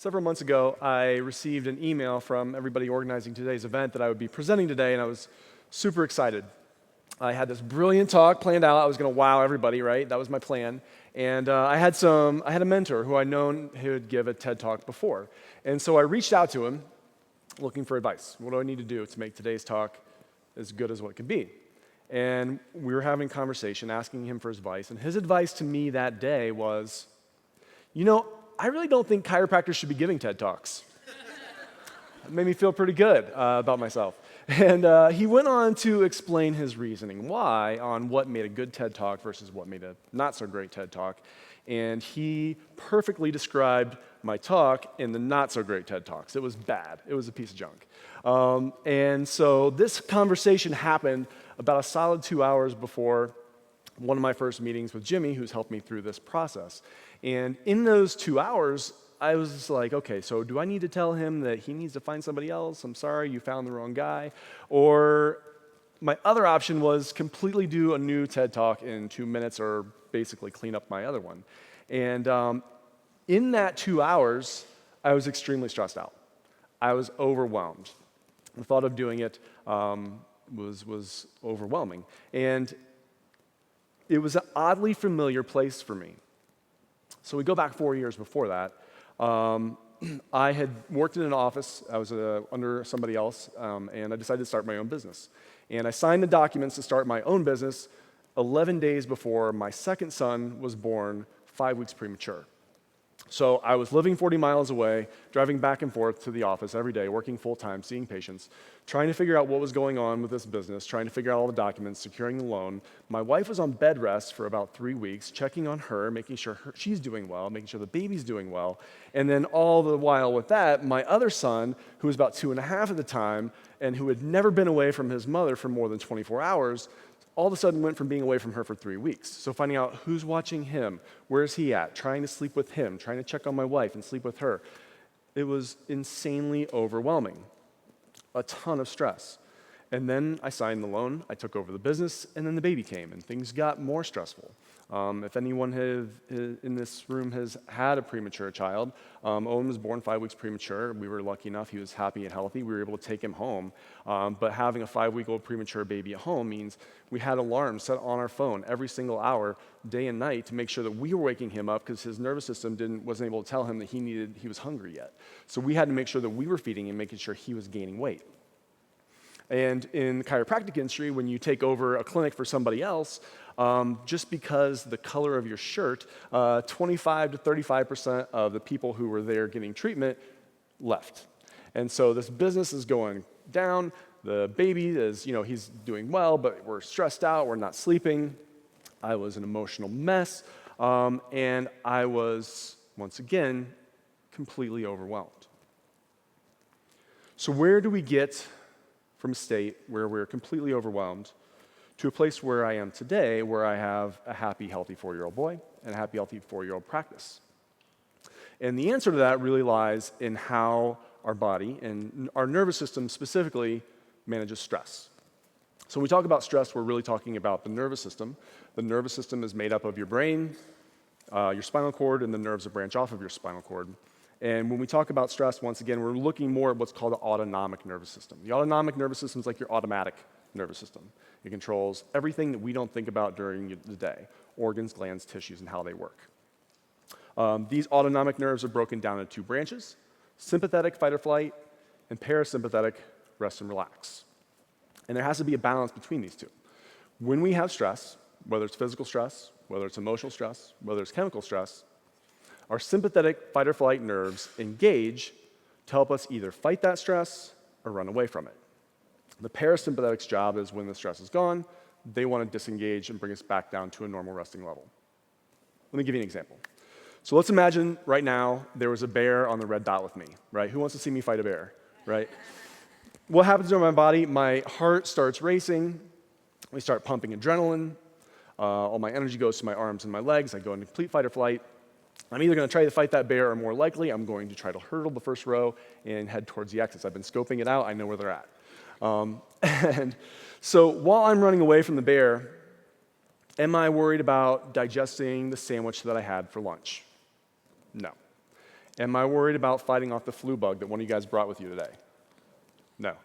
Several months ago, I received an email from everybody organizing today's event that I would be presenting today, and I was super excited. I had this brilliant talk planned out. I was going to wow everybody, right? That was my plan. And I had a mentor who I'd known who would give a TED Talk before. And so I reached out to him looking for advice. What do I need to do to make today's talk as good as what it could be? And we were having a conversation, asking him for his advice. And his advice to me that day was, I really don't think chiropractors should be giving TED Talks. It made me feel pretty good about myself. And he went on to explain his reasoning why on what made a good TED Talk versus what made a not-so-great TED Talk. And he perfectly described my talk in the not-so-great TED Talks. It was bad. It was a piece of junk. And so this conversation happened about a solid 2 hours before one of my first meetings with Jimmy, who's helped me through this process. And in those 2 hours, I was just like, okay, so do I need to tell him that he needs to find somebody else? I'm sorry, you found the wrong guy. Or my other option was completely do a new TED Talk in 2 minutes or basically clean up my other one. And in that 2 hours, I was extremely stressed out. I was overwhelmed. The thought of doing it was overwhelming. And it was an oddly familiar place for me. So we go back 4 years before that. I had worked in an office. I was under somebody else, and I decided to start my own business. And I signed the documents to start my own business 11 days before my second son was born, 5 weeks premature. So I was living 40 miles away, driving back and forth to the office every day, working full-time, seeing patients, trying to figure out what was going on with this business, trying to figure out all the documents, securing the loan. My wife was on bed rest for about 3 weeks, checking on her, making sure she's doing well, making sure the baby's doing well. And then all the while with that, my other son, who was about 2.5 at the time, and who had never been away from his mother for more than 24 hours, all of a sudden went from being away from her for 3 weeks. So finding out who's watching him, where's he at, trying to sleep with him, trying to check on my wife and sleep with her. It was insanely overwhelming, a ton of stress. And then I signed the loan, I took over the business, and then the baby came, and things got more stressful. If anyone in this room has had a premature child, Owen was born 5 weeks premature. We were lucky enough, he was happy and healthy. We were able to take him home. But having a 5-week-old premature baby at home means we had alarms set on our phone every single hour, day and night, to make sure that we were waking him up because his nervous system wasn't able to tell him that he was hungry yet. So we had to make sure that we were feeding him, making sure he was gaining weight. And in the chiropractic industry, when you take over a clinic for somebody else, just because the color of your shirt, 25 to 35% of the people who were there getting treatment left. And so this business is going down. The baby is, he's doing well, but we're stressed out. We're not sleeping. I was an emotional mess. And I was, once again, completely overwhelmed. So where do we get from a state where we're completely overwhelmed to a place where I am today, where I have a happy, healthy 4-year-old boy and a happy, healthy 4-year-old practice? And the answer to that really lies in how our body and our nervous system specifically manages stress. So when we talk about stress, we're really talking about the nervous system. The nervous system is made up of your brain, your spinal cord, and the nerves that branch off of your spinal cord. And when we talk about stress, once again, we're looking more at what's called the autonomic nervous system. The autonomic nervous system is like your automatic nervous system. It controls everything that we don't think about during the day, organs, glands, tissues, and how they work. These autonomic nerves are broken down into 2 branches, sympathetic, fight or flight, and parasympathetic, rest and relax. And there has to be a balance between these two. When we have stress, whether it's physical stress, whether it's emotional stress, whether it's chemical stress, our sympathetic fight or flight nerves engage to help us either fight that stress or run away from it. The parasympathetic's job is when the stress is gone, they want to disengage and bring us back down to a normal resting level. Let me give you an example. So let's imagine right now there was a bear on the red dot with me, right? Who wants to see me fight a bear, right? What happens to my body? My heart starts racing. We start pumping adrenaline. All my energy goes to my arms and my legs. I go into complete fight or flight. I'm either going to try to fight that bear, or more likely, I'm going to try to hurdle the first row and head towards the exits. I've been scoping it out. I know where they're at. And so while I'm running away from the bear, am I worried about digesting the sandwich that I had for lunch? No. Am I worried about fighting off the flu bug that one of you guys brought with you today? No.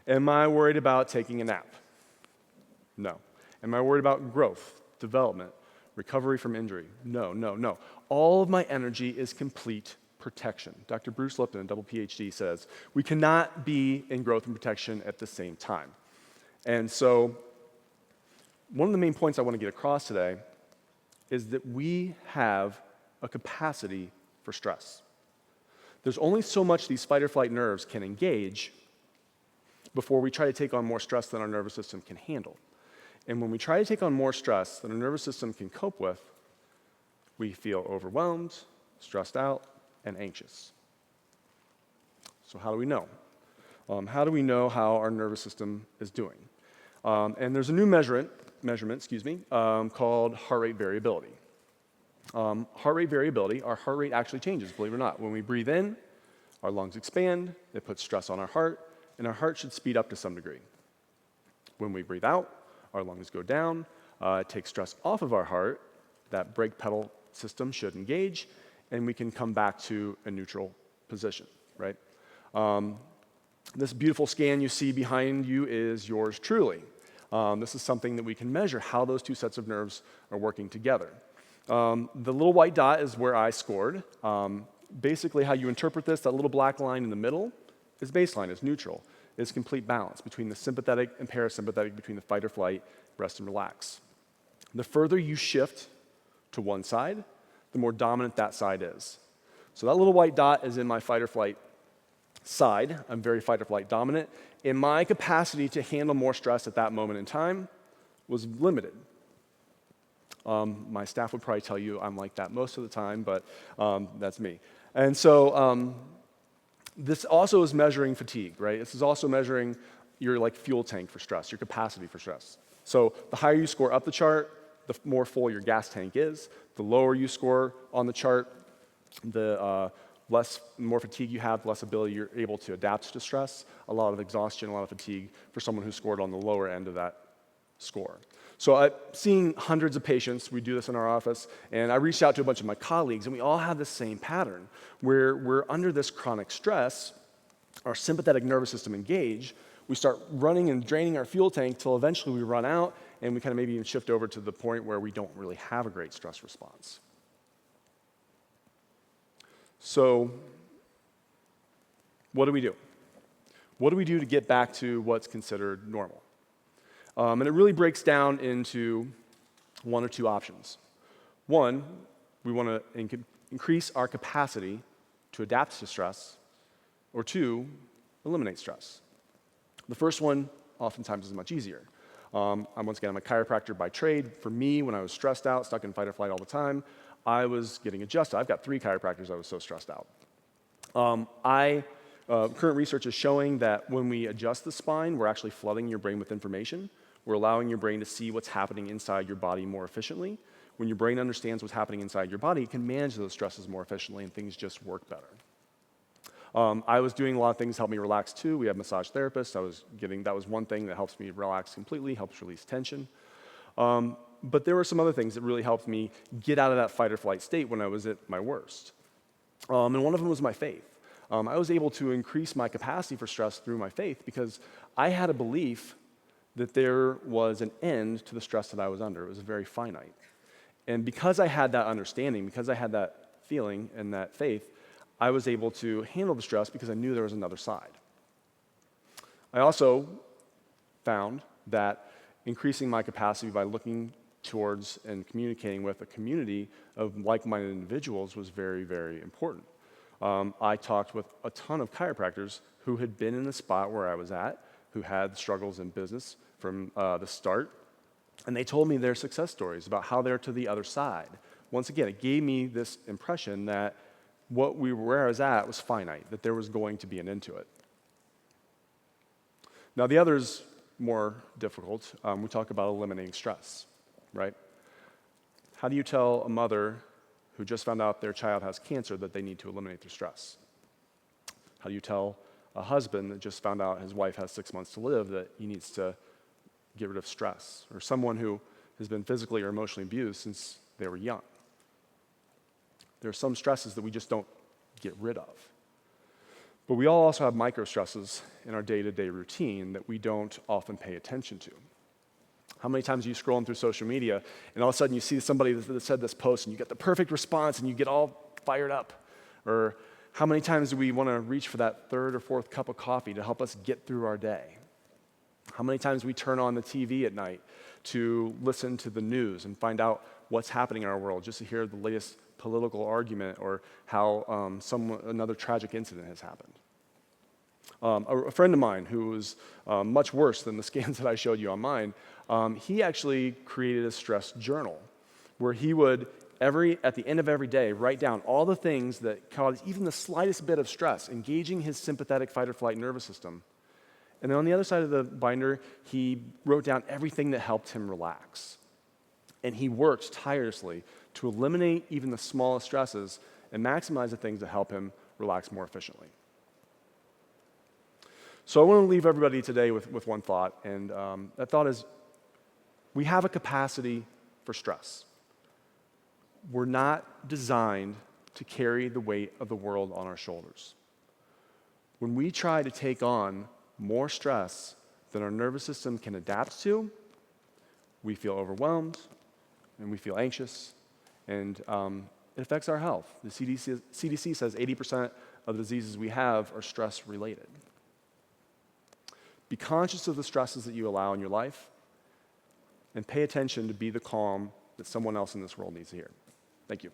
Am I worried about taking a nap? No. Am I worried about growth, development, recovery from injury? No, no, no. All of my energy is complete protection. Dr. Bruce Lipton, a double PhD, says we cannot be in growth and protection at the same time. And so one of the main points I want to get across today is that we have a capacity for stress. There's only so much these fight or flight nerves can engage before we try to take on more stress than our nervous system can handle. And when we try to take on more stress than our nervous system can cope with, we feel overwhelmed, stressed out, and anxious. So how do we know? How do we know how our nervous system is doing? And there's a new measurement, called heart rate variability. Heart rate variability, our heart rate actually changes, believe it or not. When we breathe in, our lungs expand, it puts stress on our heart, and our heart should speed up to some degree. When we breathe out, our lungs go down, it takes stress off of our heart, that brake pedal system should engage, and we can come back to a neutral position, right? This beautiful scan you see behind you is yours truly. This is something that we can measure how those two sets of nerves are working together. The little white dot is where I scored. Basically, how you interpret this, that little black line in the middle is baseline, is neutral. It's complete balance between the sympathetic and parasympathetic, between the fight or flight, rest and relax. The further you shift to one side, the more dominant that side is. So that little white dot is in my fight or flight side. I'm very fight or flight dominant. And my capacity to handle more stress at that moment in time was limited. My staff would probably tell you I'm like that most of the time, but that's me. And so this also is measuring fatigue, right? This is also measuring your fuel tank for stress, your capacity for stress. So the higher you score up the chart, the more full your gas tank is. The lower you score on the chart, the more fatigue you have, the less ability you're able to adapt to stress, a lot of exhaustion, a lot of fatigue for someone who scored on the lower end of that score. So I've seen hundreds of patients, we do this in our office, and I reached out to a bunch of my colleagues, and we all have the same pattern, where we're under this chronic stress, our sympathetic nervous system engage, we start running and draining our fuel tank till eventually we run out, and we kind of maybe even shift over to the point where we don't really have a great stress response. So what do we do? What do we do to get back to what's considered normal? And it really breaks down into one or two options. One, we want to increase our capacity to adapt to stress, or two, eliminate stress. The first one oftentimes is much easier. I'm a chiropractor by trade. For me, when I was stressed out, stuck in fight or flight all the time, I was getting adjusted. I've got 3 chiropractors I was so stressed out. Current research is showing that when we adjust the spine, we're actually flooding your brain with information. We're allowing your brain to see what's happening inside your body more efficiently. When your brain understands what's happening inside your body, it can manage those stresses more efficiently and things just work better. I was doing a lot of things to help me relax too. We have massage therapists. That was one thing that helps me relax completely, helps release tension. But there were some other things that really helped me get out of that fight or flight state when I was at my worst. And one of them was my faith. I was able to increase my capacity for stress through my faith because I had a belief that there was an end to the stress that I was under. It was very finite. And because I had that understanding, because I had that feeling and that faith, I was able to handle the stress because I knew there was another side. I also found that increasing my capacity by looking towards and communicating with a community of like-minded individuals was very, very important. I talked with a ton of chiropractors who had been in the spot where I was at, who had struggles in business from the start, and they told me their success stories about how they're to the other side. Once again, it gave me this impression that where I was at was finite, that there was going to be an end to it. Now, the other is more difficult. We talk about eliminating stress, right? How do you tell a mother who just found out their child has cancer that they need to eliminate their stress? How do you tell a husband that just found out his wife has 6 months to live that he needs to get rid of stress? Or someone who has been physically or emotionally abused since they were young? There are some stresses that we just don't get rid of. But we all also have micro stresses in our day-to-day routine that we don't often pay attention to. How many times are you scrolling through social media and all of a sudden you see somebody that said this post and you get the perfect response and you get all fired up? Or how many times do we want to reach for that third or fourth cup of coffee to help us get through our day? How many times do we turn on the TV at night to listen to the news and find out what's happening in our world just to hear the latest political argument or how another tragic incident has happened? A friend of mine who was much worse than the scans that I showed you on mine, he actually created a stress journal where he would, at the end of every day, write down all the things that cause even the slightest bit of stress, engaging his sympathetic fight or flight nervous system. And then on the other side of the binder, he wrote down everything that helped him relax. And he worked tirelessly to eliminate even the smallest stresses and maximize the things that help him relax more efficiently. So I want to leave everybody today with one thought, and that thought is we have a capacity for stress. We're not designed to carry the weight of the world on our shoulders. When we try to take on more stress than our nervous system can adapt to, we feel overwhelmed and we feel anxious, and it affects our health. The CDC says 80% of the diseases we have are stress-related. Be conscious of the stresses that you allow in your life and pay attention to be the calm that someone else in this world needs to hear. Thank you.